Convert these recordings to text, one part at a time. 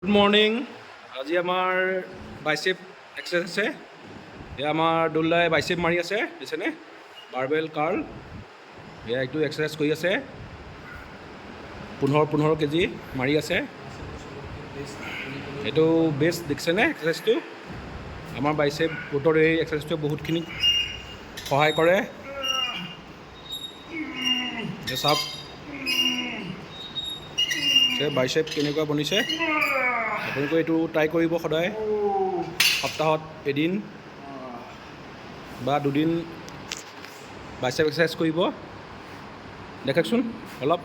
Good morning. আজি আমাৰ bicep exercise আছে। এয়া আমাৰ দোল্লাই বাইচেপ মাৰি আছে, দিছেনে? বাৰবেল কাৰ্ল, এয়া এইটো এক্সাৰচাইজ কৰি আছে। 15 কেজি মাৰি আছে। এইটো বেষ্ট দেখিছেনে এক্সাৰচাইজটো? আমাৰ বাইচেপ গোটৰ এই এক্সাৰচাইজটোৱে বহুতখিনি সহায় কৰে। চাওক বাইচেপ কেনেকুৱা বনিছে। আপোনালোকে এইটো ট্ৰাই কৰিব সদায়, সপ্তাহত এদিন বা দুদিন বাইচেপ এক্সাৰচাইজ কৰিব। দেখাকচোন অলপ।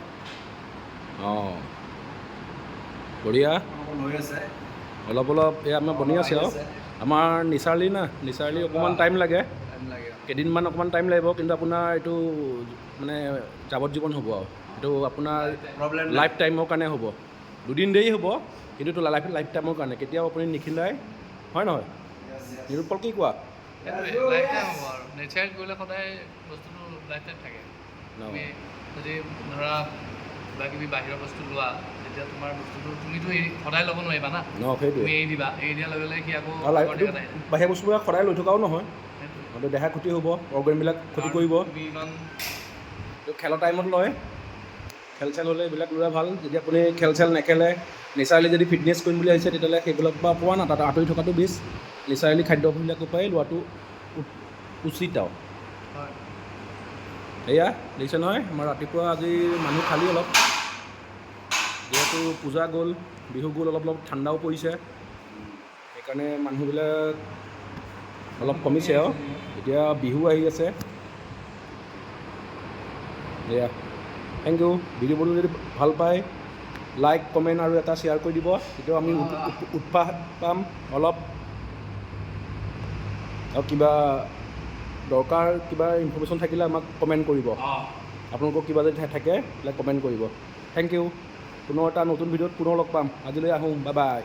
বঢ়িয়া, অলপ এয়া আমাৰ বনি আছে আৰু আমাৰ নিচাৰলি অকণমান টাইম লাগে, কেইদিনমান অকণমান টাইম লাগিব, কিন্তু আপোনাৰ এইটো মানে যাৱজ্জীৱন হ'ব আৰু এইটো আপোনাৰ লাইফ টাইমৰ কাৰণে হ'ব। দুদিন দেৰি হ'ব, কিন্তু এইটো লাইফ টাইমৰ কাৰণে, কেতিয়াও আপুনি নিখিনাই, হয় নহয়? নিৰুপল কি কোৱা? লাইফ টাইম হ'ব আৰু নেচাৰেল কৰিলে সদায় বস্তুটো লাইফ টাইম থাকে। তুমি যদি ধৰা কিবা কিবি বাহিৰৰ বস্তু লোৱা, তেতিয়া তোমাৰ বস্তুটো তুমিতো সদায় ল'ব নোৱাৰিবা না। তুমি এৰি দিবা, এৰি দিয়াৰ লগে লগে সি আকৌ বাহিৰা বস্তুবিলাক সদায় লৈ থকাও নহয়, দেহা ক্ষতি হ'ব, অৰ্গেনবিলাক ক্ষতি কৰিব। তুমি ইমান খেলৰ টাইমত লয়, খেল চেল হ'লে এইবিলাক লোৱা ভাল। যদি আপুনি খেল চেল নেখেলে, নেচাৰেলি যদি ফিটনেছ কৰিম বুলি ভাবিছে, তেতিয়াহ'লে সেইবিলাক পৰা পোৱা না, তাত আঁতৰি থকাটো বেষ্ট। নেচাৰেলি খাদ্যবিলাকৰ পৰাই লোৱাটো উচিত আৰু এয়া দেখিছে নহয়, আমাৰ ৰাতিপুৱা আজি মানুহ খালী অলপ, যিহেতু পূজা গ'ল, বিহু গ'ল, অলপ ঠাণ্ডাও পৰিছে, সেইকাৰণে মানুহবিলাক অলপ কমিছে আৰু এতিয়া বিহু আহি আছে। এয়া থেংক ইউ। ভিডিঅ'বোৰ যদি ভাল পায়, লাইক কমেণ্ট আৰু এটা শ্বেয়াৰ কৰি দিব, তেতিয়াও আমি উৎসাহ পাম অলপ। আৰু কিবা দৰকাৰ, কিবা ইনফৰ্মেশ্যন থাকিলে আমাক কমেণ্ট কৰিব। আপোনালোকৰ কিবা যদি থাকে, কমেণ্ট কৰিব। Thank you. পুনৰ এটা নতুন ভিডিঅ'ত পুনৰ লগ পাম। আজিলৈ আহোঁ, বাই বাই।